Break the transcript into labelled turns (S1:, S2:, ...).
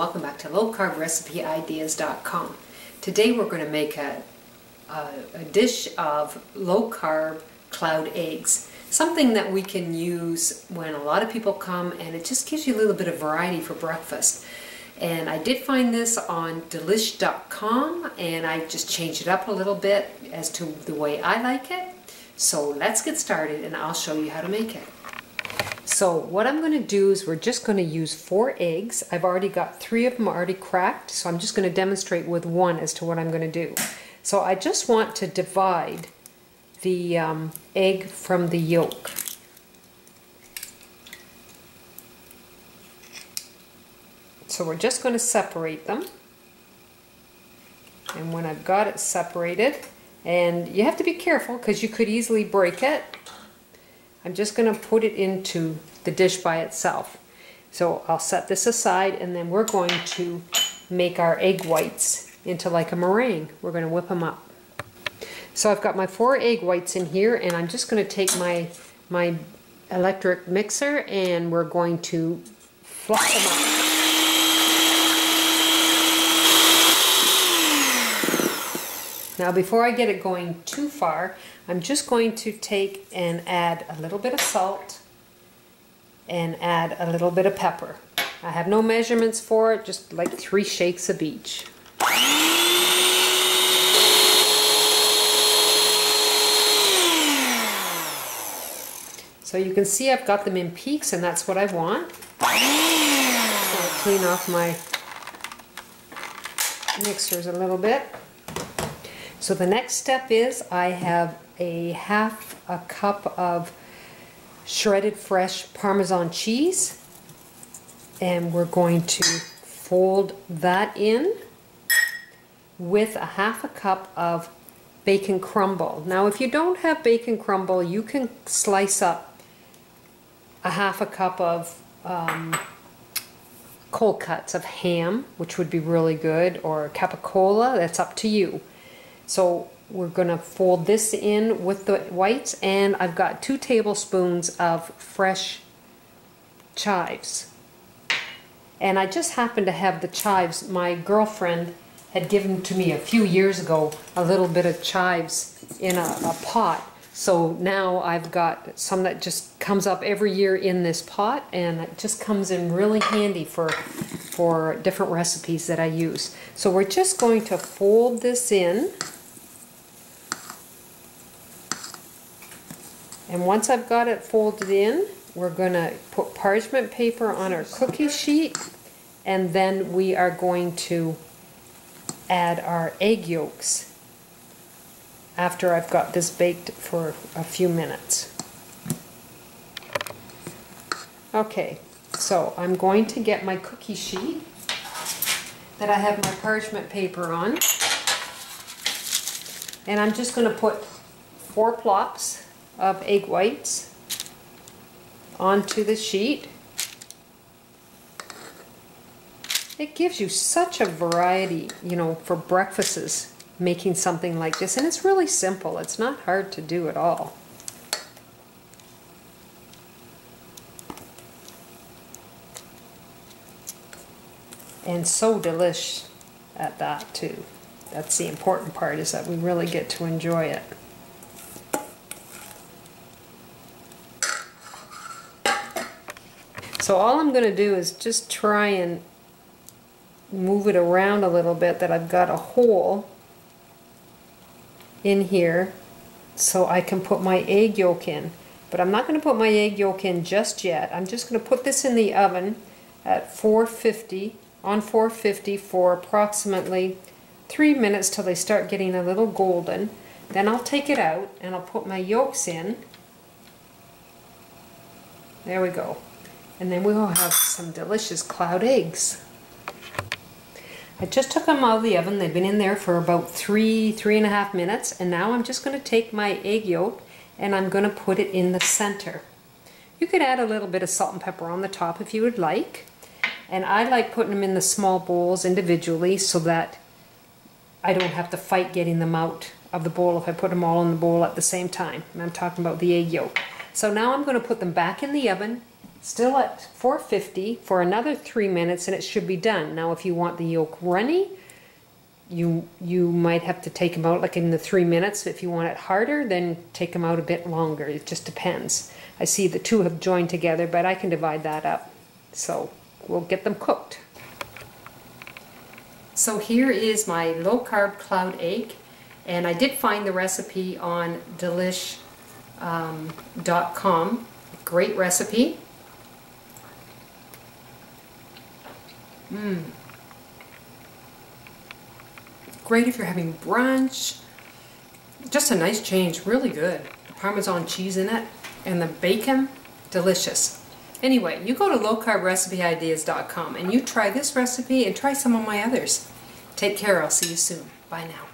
S1: welcome back to lowcarbrecipe.ideas.com. Today we're going to make a dish of low-carb cloud eggs, something that we can use when a lot of people come, and it just gives you a little bit of variety for breakfast. And I did find this on delish.com, and I just changed it up a little bit as to the way I like it. So let's get started and I'll show you how to make it. So what I'm going to do is we're just going to use 4 eggs. I've already got 3 of them already cracked, so I'm just going to demonstrate with 1 as to what I'm going to do. So I just want to divide the egg from the yolk. So we're just going to separate them. And when I've got it separated, and you have to be careful because you could easily break it, I'm just going to put it into the dish by itself. So I'll set this aside, and then we're going to make our egg whites into like a meringue. We're going to whip them up. So I've got my 4 egg whites in here, and I'm just going to take my electric mixer and we're going to fluff them up. Now before I get it going too far, I'm just going to take and add a little bit of salt and add a little bit of pepper. I have no measurements for it, just like 3 shakes of each. So you can see I've got them in peaks, and that's what I want. So I'll clean off my mixers a little bit. So the next step is I have a half a cup of shredded fresh Parmesan cheese, and we're going to fold that in with a half a cup of bacon crumble. Now if you don't have bacon crumble, you can slice up a half a cup of cold cuts of ham, which would be really good, or capicola. That's up to you. So we're going to fold this in with the whites, and I've got 2 tablespoons of fresh chives. And I just happen to have the chives. My girlfriend had given to me a few years ago a little bit of chives in a pot. So now I've got some that just comes up every year in this pot, and it just comes in really handy for different recipes that I use. So we're just going to fold this in. And once I've got it folded in, we're going to put parchment paper on our cookie sheet, and then we are going to add our egg yolks after I've got this baked for a few minutes. Okay, so I'm going to get my cookie sheet that I have my parchment paper on, and I'm just going to put 4 plops of egg whites onto the sheet. It gives you such a variety, you know, for breakfasts, making something like this, and it's really simple. It's not hard to do at all. And so delish at that too. That's the important part, is that we really get to enjoy it. So all I'm going to do is just try and move it around a little bit, that I've got a hole in here so I can put my egg yolk in. But I'm not going to put my egg yolk in just yet. I'm just going to put this in the oven at 450, on 450 for approximately 3 minutes till they start getting a little golden. Then I'll take it out and I'll put my yolks in. There we go. And then we will have some delicious cloud eggs. I just took them out of the oven. They've been in there for about 3.5 minutes, and now I'm just going to take my egg yolk and I'm going to put it in the center. You could add a little bit of salt and pepper on the top if you would like, and I like putting them in the small bowls individually so that I don't have to fight getting them out of the bowl if I put them all in the bowl at the same time. And I'm talking about the egg yolk. So now I'm going to put them back in the oven Still at 450 for another 3 minutes and it should be done. Now if you want the yolk runny, you might have to take them out like in the 3 minutes. If you want it harder, then take them out a bit longer. It just depends. I see the two have joined together, but I can divide that up. So we'll get them cooked. So here is my low-carb cloud egg, and I did find the recipe on delish.com. Great recipe. Great if you're having brunch. Just a nice change, really good. The Parmesan cheese in it and the bacon, delicious. Anyway, you go to lowcarbrecipeIdeas.com and you try this recipe and try some of my others. Take care, I'll see you soon. Bye now.